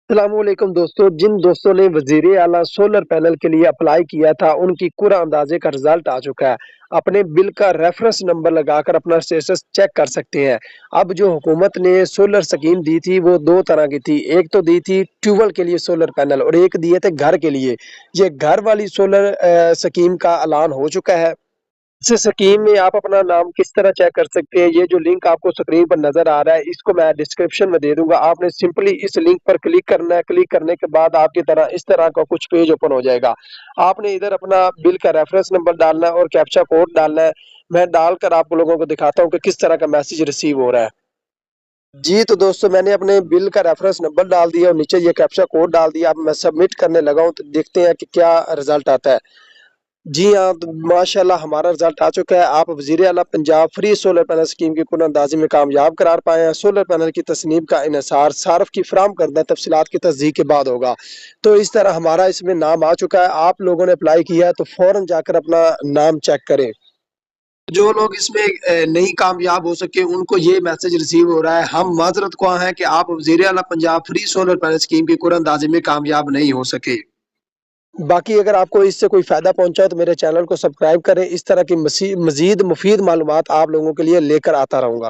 السلام علیکم دوستو، جن دوستوں نے وزیر اعلیٰ سولر پینل کے لیے اپلائی کیا تھا ان کی قرعہ اندازی کا رزلٹ آ چکا ہے۔ اپنے بل کا ریفرنس نمبر لگا کر اپنا سٹیٹس چیک کر سکتے ہیں۔ اب جو حکومت نے سولر سکیم دی تھی وہ دو طرح کی تھی، ایک تو دی تھی ٹیوبل کے لیے سولر پینل اور ایک دیے تھے گھر کے لیے۔ یہ گھر والی سولر سکیم کا اعلان ہو چکا ہے۔ اس سکیم میں آپ اپنا نام کس طرح چیک کر سکتے ہیں، یہ جو لنک آپ کو سکرین پر نظر آ رہا ہے اس کو میں ڈسکرپشن میں دے دوں گا۔ آپ نے سمپلی اس لنک پر کلک کرنا ہے، کلک کرنے کے بعد آپ کی طرح اس طرح کا کچھ پیج اوپن ہو جائے گا۔ آپ نے ادھر اپنا بل کا ریفرنس نمبر ڈالنا ہے اور کیپچا کوڈ ڈالنا ہے۔ میں ڈال کر آپ لوگوں کو دکھاتا ہوں کہ کس طرح کا میسج ریسیو ہو رہا ہے۔ جی تو دوستو، میں نے اپنے بل کا ریفرنس نمبر ڈال دیا اور نیچے یہ کیپچا کوڈ ڈال دیا۔ اب میں سبمٹ کرنے لگا ہوں تو دیکھتے ہیں کہ کیا رزلٹ آتا ہے۔ جی ہاں، تو ماشاءاللہ ہمارا رزلٹ آ چکا ہے۔ آپ وزیر اعلیٰ Punjab free solar panel scheme کی قرعہ اندازی میں کامیاب قرار پائے ہیں۔ سولر پینل کی تصنیب کا انحصار صارف کی فراہم کردہ تفصیلات کی تصدیق کے بعد ہوگا۔ تو اس طرح ہمارا اس میں نام آ چکا ہے۔ آپ لوگوں نے اپلائی کیا ہے تو فوراً جا کر اپنا نام چیک کریں۔ جو لوگ اس میں نہیں کامیاب ہو سکے ان کو یہ میسج ریسیو ہو رہا ہے: ہم معذرت خواہ ہیں کہ آپ وزیر اعلیٰ Punjab free solar panel scheme کی قرعہ اندازی میں کامیاب نہیں ہو سکے۔ باقی اگر آپ کو اس سے کوئی فائدہ پہنچا تو میرے چینل کو سبسکرائب کریں۔ اس طرح کی مزید مفید معلومات آپ لوگوں کے لیے لے کر آتا رہوں گا۔